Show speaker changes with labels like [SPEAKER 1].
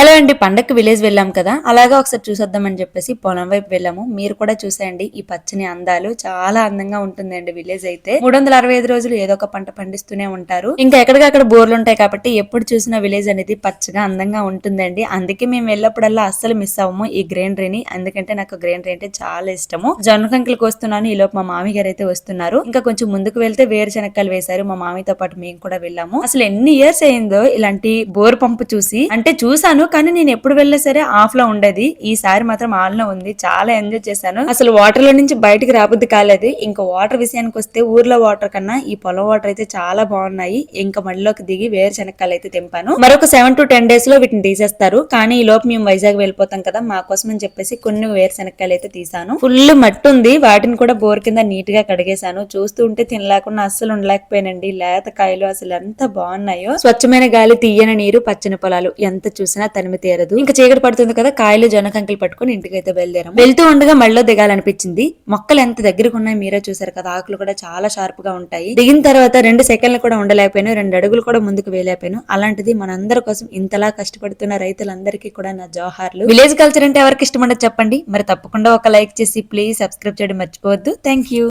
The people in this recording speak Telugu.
[SPEAKER 1] హలో అండి, పండక్కి విలేజ్ వెళ్ళాం కదా, అలాగా ఒకసారి చూసొద్దామని చెప్పేసి పొలం వైపు వెళ్ళాము. మీరు కూడా చూసేయండి ఈ పచ్చని అందాలు. చాలా అందంగా ఉంటుందండి విలేజ్ అయితే. 365 రోజులు ఏదో ఒక పంట పండిస్తూనే ఉంటారు. ఇంకా ఎక్కడికక్కడ బోర్లు ఉంటాయి కాబట్టి ఎప్పుడు చూసినా విలేజ్ అనేది పచ్చగా అందంగా ఉంటుందండి. అందుకే మేము వెళ్ళినప్పుడల్లా అస్సలు మిస్ అవ్వము ఈ గ్రీనరీని. ఎందుకంటే నాకు గ్రీనరీ అంటే చాలా ఇష్టము. జొన్న కంకులకు వస్తున్నాను, ఈ లోపు మా మామి గారు అయితే వస్తున్నారు. ఇంకా కొంచెం ముందుకు వెళ్తే వేరుశనక్కాయలు వేశారు. మా మామితో పాటు మేము కూడా వెళ్ళాము. అసలు ఎన్ని ఇయర్స్ అయిందో ఇలాంటి బోర్ పంపు చూసి. అంటే చూసాను కానీ నేను ఎప్పుడు వెళ్ళా సరే ఆఫ్ లో ఉండేది. ఈసారి మాత్రం ఆన్ లో ఉంది. చాలా ఎంజాయ్ చేశాను. అసలు వాటర్ లో నుంచి బయటకు రాబుద్ది కాలేదు. ఇంకా వాటర్ విషయానికి వస్తే ఊర్లో వాటర్ కన్నా ఈ పొలం వాటర్ అయితే చాలా బాగున్నాయి. ఇంకా మడిలోకి దిగి వేరుశనక్కాయలు అయితే తెంపాను. మరొక 7 to 10 days లో వీటిని తీసేస్తారు. కానీ ఈ లోపు మేము వైజాగ్ వెళ్ళిపోతాం కదా, మా కోసం అని చెప్పేసి కొన్ని వేరుశనక్కాయలు అయితే తీసాను. ఫుల్ మట్టి ఉంది. వాటిని కూడా బోర్ కింద నీట్ గా కడిగేశాను. చూస్తూ ఉంటే తినలేకుండా అస్సలు ఉండలేకపోయానండి. లేత కాయలు అసలు ఎంత బాగున్నాయో. స్వచ్ఛమైన గాలి, తీయని నీరు, పచ్చని పొలాలు ఎంత చూసినా తనిమి తీరదు. ఇంకా చీకటి పడుతుంది కదా, కాయలు జొన్న కంకులు పట్టుకుని ఇంటికి అయితే బయలుదేరాం. వెళ్తూ ఉండగా మళ్ళీ దిగాలనిపించింది. మొక్కలు ఎంత దగ్గరకు ఉన్నాయి మీరే చూసారు కదా, ఆకులు కూడా చాలా షార్ప్ గా ఉంటాయి. దిగిన తర్వాత 2 సెకండ్లు కూడా ఉండలేకపోయాను, 2 అడుగులు కూడా ముందుకు వేయలేకపోయాను. అలాంటిది మనందరి కోసం ఇంతలా కష్టపడుతున్న రైతులందరికీ కూడా నా జోహార్లు. విలేజ్ కల్చర్ అంటే ఎవరికి ఇష్టం ఉండదు చెప్పండి. మరి తప్పకుండా ఒక లైక్ చేసి ప్లీజ్ సబ్స్క్రైబ్ చేయడం మర్చిపోవద్దు. Thank you.